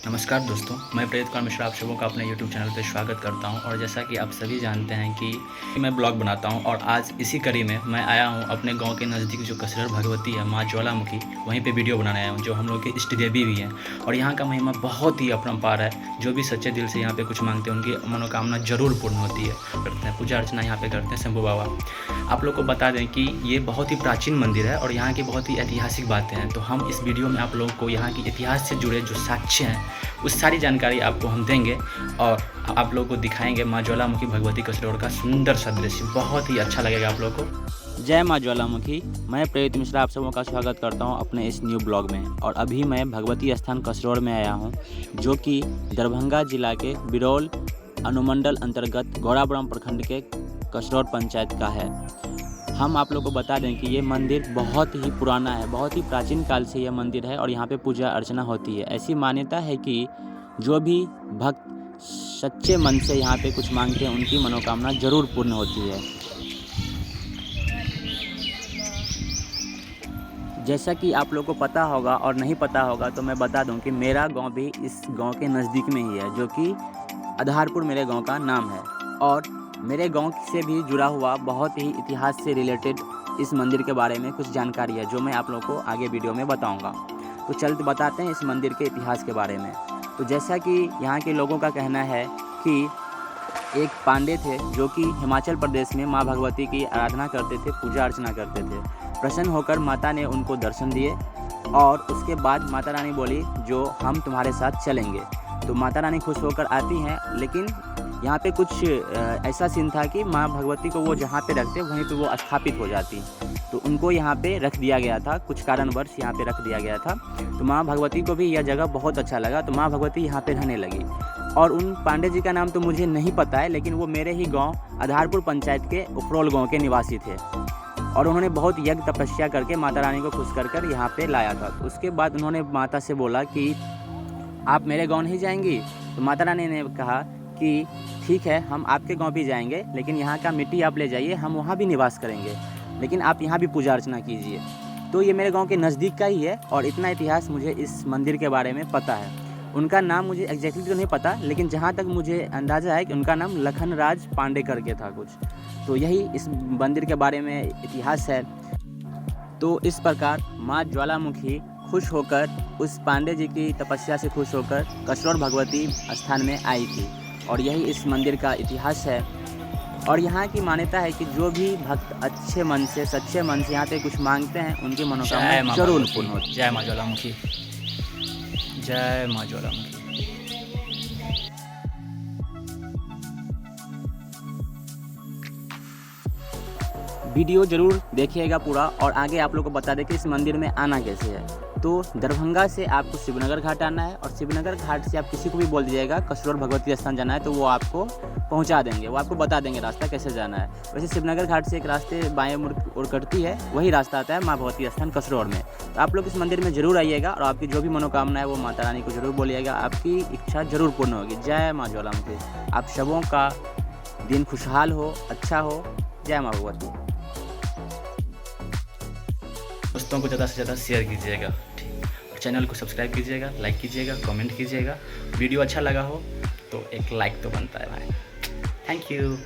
नमस्कार दोस्तों, मैं प्रेरित कुमार मिश्रा आप सबों का अपने यूट्यूब चैनल पे स्वागत करता हूं। और जैसा कि आप सभी जानते हैं कि मैं ब्लॉग बनाता हूं और आज इसी कड़ी में मैं आया हूं अपने गांव के नज़दीक जो कसरर भगवती है माँ ज्वालामुखी, वहीं पे वीडियो बनाने आया हूं, जो हम लोग की इष्ट देवी भी हैं। और यहाँ का महिमा बहुत ही अपरंपार है। जो भी सच्चे दिल से यहाँ पे कुछ मांगते हैं उनकी मनोकामना जरूर पूर्ण होती है। करते हैं पूजा अर्चना यहाँ पे करते हैं शंभू बाबा। आप लोग को बता दें कि ये बहुत ही प्राचीन मंदिर है और यहाँ की बहुत ही ऐतिहासिक बातें हैं। तो हम इस वीडियो में आप लोगों को यहाँ की इतिहास से जुड़े जो साक्ष्य हैं उस सारी जानकारी आपको हम देंगे और आप लोगों को दिखाएंगे माँ ज्वालामुखी भगवती कसरौर का सुंदर सा दृश्य। बहुत ही अच्छा लगेगा आप लोगों को। जय माँ ज्वालामुखी। मैं प्रेरित मिश्रा आप सबों का स्वागत करता हूं अपने इस न्यू ब्लॉग में। और अभी मैं भगवती स्थान कसरौर में आया हूं, जो कि दरभंगा जिला के बिरौल अनुमंडल अंतर्गत गौराबुराम प्रखंड के कसरौर पंचायत का है। हम आप लोग को बता दें कि ये मंदिर बहुत ही पुराना है, बहुत ही प्राचीन काल से यह मंदिर है और यहाँ पे पूजा अर्चना होती है। ऐसी मान्यता है कि जो भी भक्त सच्चे मन से यहाँ पे कुछ मांगते हैं उनकी मनोकामना जरूर पूर्ण होती है। जैसा कि आप लोग को पता होगा और नहीं पता होगा तो मैं बता दूं कि मेरा गांव भी इस गांव के नज़दीक में ही है, जो कि आधारपुर मेरे गांव का नाम है। और मेरे गांव से भी जुड़ा हुआ बहुत ही इतिहास से रिलेटेड इस मंदिर के बारे में कुछ जानकारी है, जो मैं आप लोगों को आगे वीडियो में बताऊंगा। तो चलते बताते हैं इस मंदिर के इतिहास के बारे में। तो जैसा कि यहाँ के लोगों का कहना है कि एक पांडे थे जो कि हिमाचल प्रदेश में माँ भगवती की आराधना करते थे, पूजा अर्चना करते थे। प्रसन्न होकर माता ने उनको दर्शन दिए और उसके बाद माता रानी बोली जो हम तुम्हारे साथ चलेंगे। तो माता रानी खुश होकर आती हैं, लेकिन यहाँ पे कुछ ऐसा सीन था कि माँ भगवती को वो जहाँ पे रखते वहीं पे वो स्थापित हो जाती। तो उनको यहाँ पे रख दिया गया था, कुछ कारणवश यहाँ पे रख दिया गया था। तो माँ भगवती को भी यह जगह बहुत अच्छा लगा, तो माँ भगवती यहाँ पे रहने लगी। और उन पांडे जी का नाम तो मुझे नहीं पता है, लेकिन वो मेरे ही गांव आधारपुर पंचायत के उपरोल गांव के निवासी थे। और उन्होंने बहुत यज्ञ तपस्या करके माता रानी को खुश कर कर यहाँ पे लाया था। तो उसके बाद उन्होंने माता से बोला कि आप मेरे गांव नहीं जाएंगी? तो माता रानी ने कहा कि ठीक है, हम आपके गांव भी जाएंगे, लेकिन यहाँ का मिट्टी आप ले जाइए, हम वहाँ भी निवास करेंगे, लेकिन आप यहाँ भी पूजा अर्चना कीजिए। तो ये मेरे गाँव के नज़दीक का ही है और इतना इतिहास मुझे इस मंदिर के बारे में पता है। उनका नाम मुझे एग्जैक्टली तो नहीं पता, लेकिन जहाँ तक मुझे अंदाज़ा है कि उनका नाम लखनराज पांडे करके था कुछ। तो यही इस मंदिर के बारे में इतिहास है। तो इस प्रकार माँ ज्वालामुखी खुश होकर उस पांडे जी की तपस्या से खुश होकर कसरौर भगवती स्थान में आई थी और यही इस मंदिर का इतिहास है। और यहाँ की मान्यता है कि जो भी भक्त अच्छे मन से सच्चे मन से यहाँ पे कुछ मांगते हैं उनकी मनोकामना जरूर पूर्ण होती है। जय माँ ज्वालामुखी, जय माँ ज्वालामुखी। वीडियो जरूर देखिएगा पूरा और आगे आप लोग को बता दें कि इस मंदिर में आना कैसे है। तो दरभंगा से आपको शिवनगर घाट आना है और शिवनगर घाट से आप किसी को भी बोल दीजिएगा कसरौर भगवती स्थान जाना है, तो वो आपको पहुंचा देंगे, वो आपको बता देंगे रास्ता कैसे जाना है। वैसे शिवनगर घाट से एक रास्ते बाएं मुड़ और कटती है, वही रास्ता आता है माँ भगवती स्थान कसरौर में। तो आप लोग इस मंदिर में जरूर आइएगा और आपकी जो भी मनोकामना है वो माता रानी को जरूर बोलिएगा, आपकी इच्छा जरूर पूर्ण होगी। जय माँ ज्वालामुखी। आप सबों का दिन खुशहाल हो, अच्छा हो। जय माँ भगवती। दोस्तों को ज़्यादा से ज़्यादा शेयर कीजिएगा, ठीक, और चैनल को सब्सक्राइब कीजिएगा, लाइक कीजिएगा, कमेंट कीजिएगा। वीडियो अच्छा लगा हो तो एक लाइक तो बनता है भाई। Thank you.